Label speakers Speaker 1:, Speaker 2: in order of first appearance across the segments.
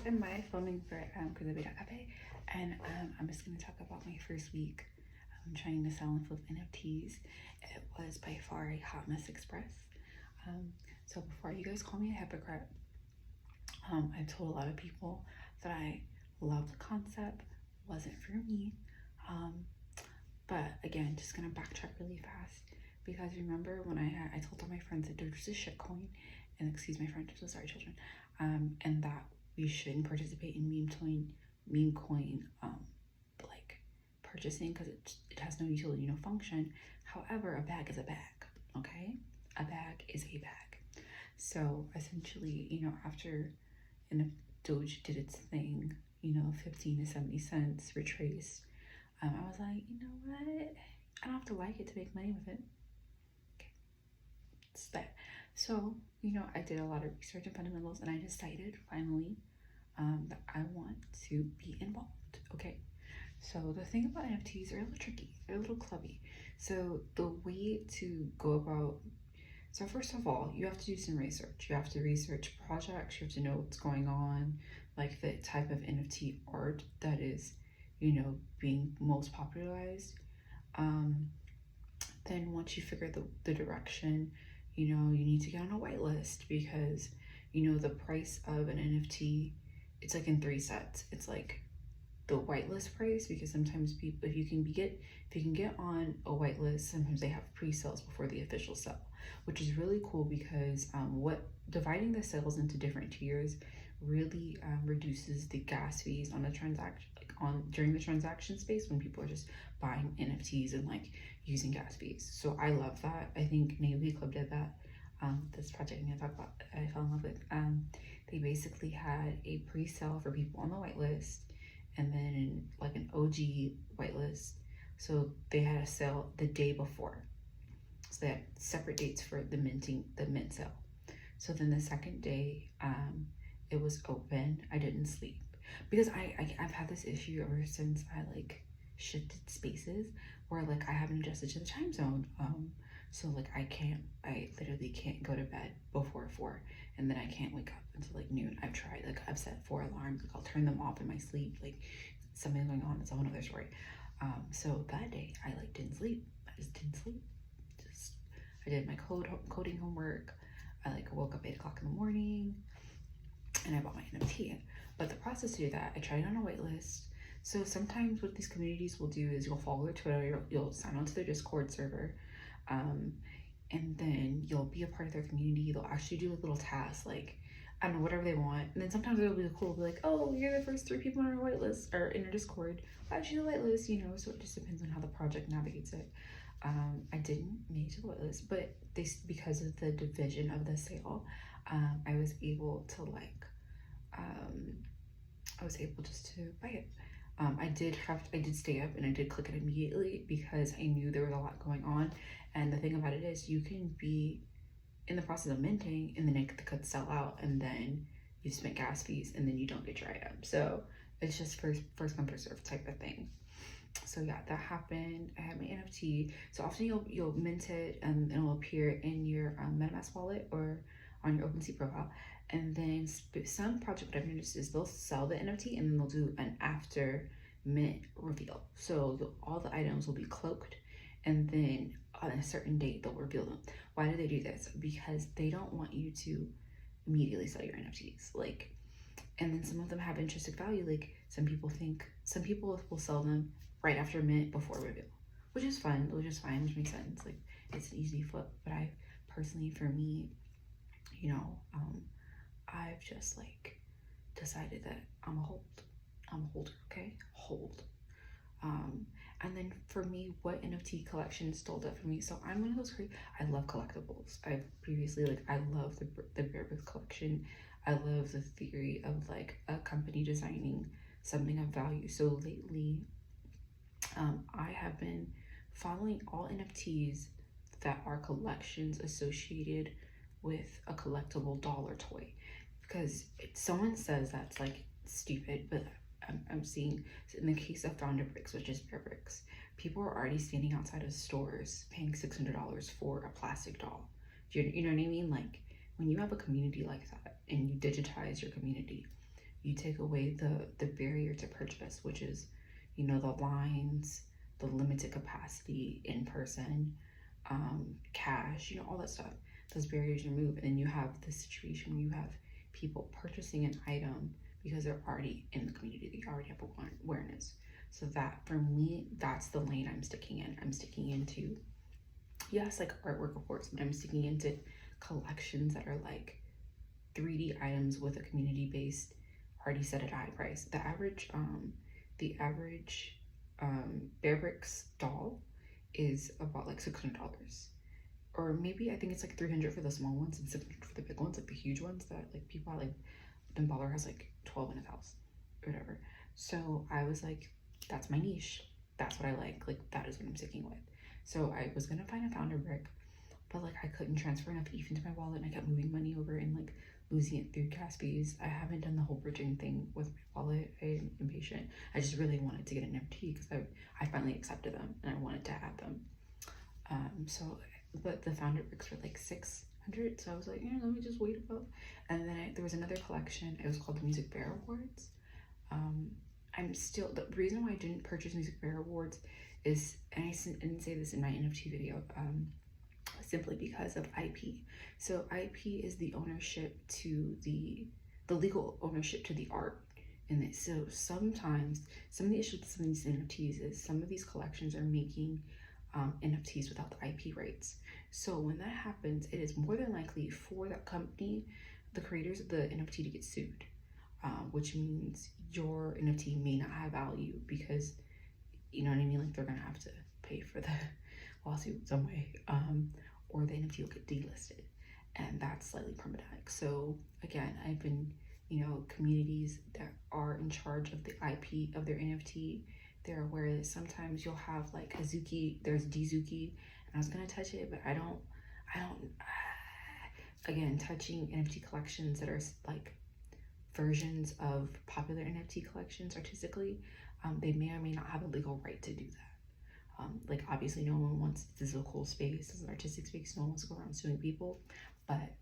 Speaker 1: in my filming for cryptobae.cafe, and I'm just going to talk about my first week trying to sell and flip NFTs. It was by far a hot mess express. So before you guys call me a hypocrite, I've told a lot of people that I love the concept, wasn't for me. But again, just gonna backtrack really fast, because remember when I told all my friends that there's a shit coin, and excuse my French, I'm so sorry children, and that we shouldn't participate in meme coin like purchasing, because it has no utility, no function. However, a bag is a bag, okay? A bag is a bag. So essentially, you know, after Doge did its thing, you know, 15 to 70 cents retraced, I was like, you know what? I don't have to like it to make money with it. Okay, it's that. So, you know, I did a lot of research and fundamentals, and I decided finally that I want to be involved. Okay, so the thing about NFTs, they're a little tricky, they're a little clubby. So the way to go about, so first of all, you have to do some research. You have to research projects, you have to know what's going on, like the type of NFT art that is, you know, being most popularized. Then once you figure the direction, you know, you need to get on a whitelist, because, you know, the price of an NFT, it's like in 3 sets. It's like the whitelist price, because sometimes people, if you can get on a whitelist, sometimes they have pre-sales before the official sale, which is really cool, because dividing the sales into different tiers really reduces the gas fees on the transaction, during the transaction space, when people are just buying NFTs and like using gas fees. So I love that. I think NYOKI CLUB did that. This project I'm gonna talk about, I fell in love with. They basically had a pre-sale for people on the whitelist, and then like an OG whitelist. So they had a sale the day before. So they had separate dates for the mint sale. So then the second day, it was open. I didn't sleep, because I've had this issue ever since I like shifted spaces, where like I haven't adjusted to the time zone. So like I literally can't go to bed before 4, and then I can't wake up until like noon. I've tried, like I've set 4 alarms, like I'll turn them off in my sleep, like something's going on, it's a whole other story. So that day I like didn't sleep. I just didn't sleep. I did my coding homework. I like woke up 8 o'clock in the morning, and I bought my NFT. But the process to do that, I tried it on a wait list. So sometimes what these communities will do is you'll follow their Twitter, you'll sign onto their Discord server, and then you'll be a part of their community. They'll actually do a little task, like, I don't know, whatever they want. And then sometimes it'll be cool, be like, oh, you're the first 3 people on our whitelist, or in your Discord. Add you to the whitelist, you know. So it just depends on how the project navigates it. I didn't make it to the whitelist, but because of the division of the sale, I was able to like, I was able just to buy it. I did stay up, and I did click it immediately, because I knew there was a lot going on. And the thing about it is, you can be in the process of minting, and then it could sell out, and then you spent gas fees, and then you don't get your item. So it's just first come first serve type of thing. So yeah, that happened. I had my NFT. So often you'll mint it, and it will appear in your MetaMask wallet or on your OpenSea profile. And then some project that I've noticed is they'll sell the NFT, and then they'll do an after mint reveal. So all the items will be cloaked, and then on a certain date they'll reveal them. Why do they do this? Because they don't want you to immediately sell your NFTs. Like, and then some of them have intrinsic value. Like some people will sell them right after mint before reveal, which is fun, which makes sense. Like it's an easy flip. But I personally, for me, you know, I've just like decided that I'm a holder, okay? Hold. And then for me, what NFT collection stole that for me? So I'm one of those I love collectibles. I've previously, like, I love the Bearbrick collection. I love the theory of like a company designing something of value. So lately, I have been following all NFTs that are collections associated with a collectible dollar toy, because someone says that's like stupid, but I'm seeing in the case of Founder Bricks, which is Bear Bricks, people are already standing outside of stores paying $600 for a plastic doll. You know what I mean? Like when you have a community like that and you digitize your community, you take away the barrier to purchase, which is, you know, the lines, the limited capacity in person, cash, you know, all that stuff. Those barriers remove, and then you have this situation where you have people purchasing an item because they're already in the community, they already have awareness. So that, for me, that's the lane I'm sticking in. I'm sticking into, yes, like artwork, of course, but I'm sticking into collections that are like 3D items with a community-based, already set at a high price. The average Bear Bricks doll is about like $600, or maybe I think it's like 300 for the small ones and 600 for the big ones, like the huge ones that like people are like. Ben Baller has like 12 in his house, or whatever. So I was like, that's my niche. That's what I like. Like that is what I'm sticking with. So I was gonna find a founder brick, but like I couldn't transfer enough ETH into my wallet, and I kept moving money over and like losing it through gas fees. I haven't done the whole bridging thing with my wallet. I'm impatient. I just really wanted to get an NFT because I finally accepted them and I wanted to add them. But the founder bricks were like 600, so I was like, yeah, let me just wait about. And then there was another collection. It was called the Music Bear Awards. I'm still, the reason why I didn't purchase Music Bear Awards is, and I didn't say this in my NFT video, simply because of IP. So IP is the ownership to the legal ownership to the art in it. So sometimes some of the issues with some of these NFTs is some of these collections are making NFTs without the IP rights. So when that happens, it is more than likely for that company, the creators of the NFT, to get sued, which means your NFT may not have value because, you know what I mean? Like they're gonna have to pay for the lawsuit some way, or the NFT will get delisted, and that's slightly problematic. So again, I've been, you know, communities that are in charge of the IP of their NFT, they're aware that sometimes you'll have like Hazuki, there's Dizuki, and I was gonna touch it, but I don't, again, touching NFT collections that are like versions of popular NFT collections artistically, they may or may not have a legal right to do that. Like obviously no one wants, this is a cool space, this is an artistic space, no one wants to go around suing people, but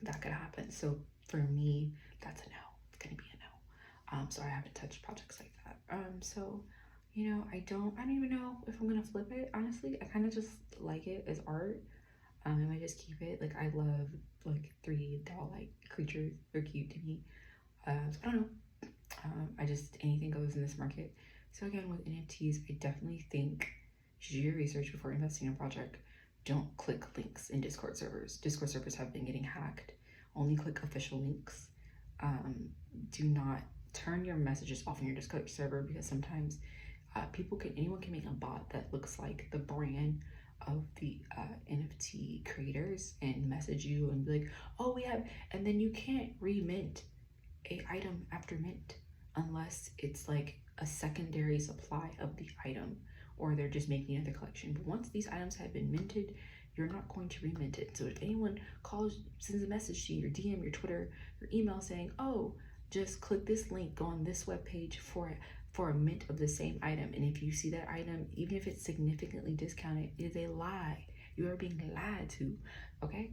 Speaker 1: that could happen. So for me, that's a no, it's gonna be a no. So I haven't touched projects like that. So, you know, I don't even know if I'm gonna flip it, honestly. I kind of just like it as art. I might just keep it. Like I love like 3D doll-like creatures, they're cute to me. So I don't know. I just, anything goes in this market. So again, with NFTs, I definitely think you should do your research before investing in a project. Don't click links in Discord servers. Discord servers have been getting hacked. Only click official links. Do not turn your messages off on your Discord server, because sometimes anyone can make a bot that looks like the brand of the NFT creators and message you and be like, oh, we have, and then you can't remint a item after mint unless it's like a secondary supply of the item, or they're just making another collection. But once these items have been minted, you're not going to remint it. So if anyone sends a message to you, your DM, your Twitter, your email saying, oh, just click this link, go on this webpage for a mint of the same item, and if you see that item, even if it's significantly discounted, it is a lie. You are being lied to, okay?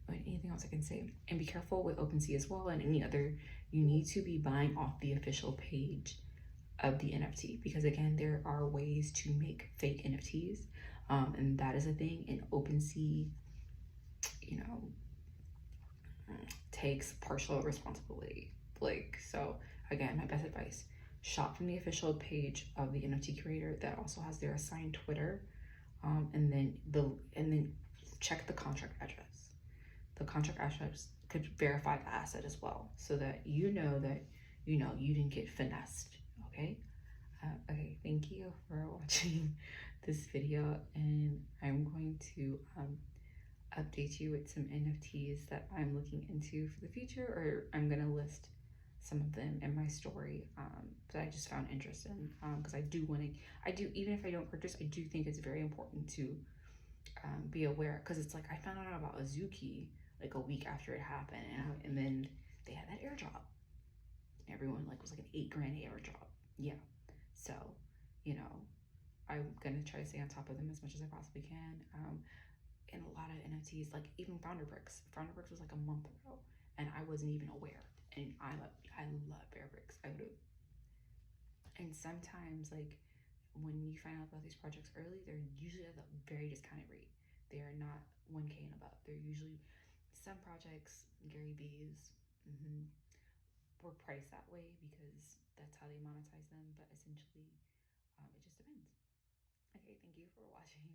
Speaker 1: Anything else I can say? And be careful with OpenSea as well, and any other, you need to be buying off the official page of the NFT, because again, there are ways to make fake NFTs, and that is a thing, and OpenSea, you know, takes partial responsibility. Like, so again, my best advice, shop from the official page of the NFT creator that also has their assigned Twitter, and then check the contract address. The contract address could verify the asset as well, so that you know you didn't get finessed. Okay. Okay, thank you for watching this video, and I'm going to update you with some NFTs that I'm looking into for the future, or I'm gonna list some of them in my story that I just found interesting, because I do, even if I don't purchase, I do think it's very important to be aware, because it's like I found out about Azuki like a week after it happened, and then they had that airdrop. Everyone like was like an $8 grand airdrop. Yeah, so you know, I'm gonna try to stay on top of them as much as I possibly can. And a lot of NFTs, like even Founder Bricks was like a month ago, and I wasn't even aware. And I love Bear Bricks. I would have. And sometimes, like, when you find out about these projects early, they're usually at a very discounted rate. They are not 1K and above. They're usually, some projects, Gary V's, were priced that way because that's how they monetize them. But essentially, it just depends. Okay, thank you for watching.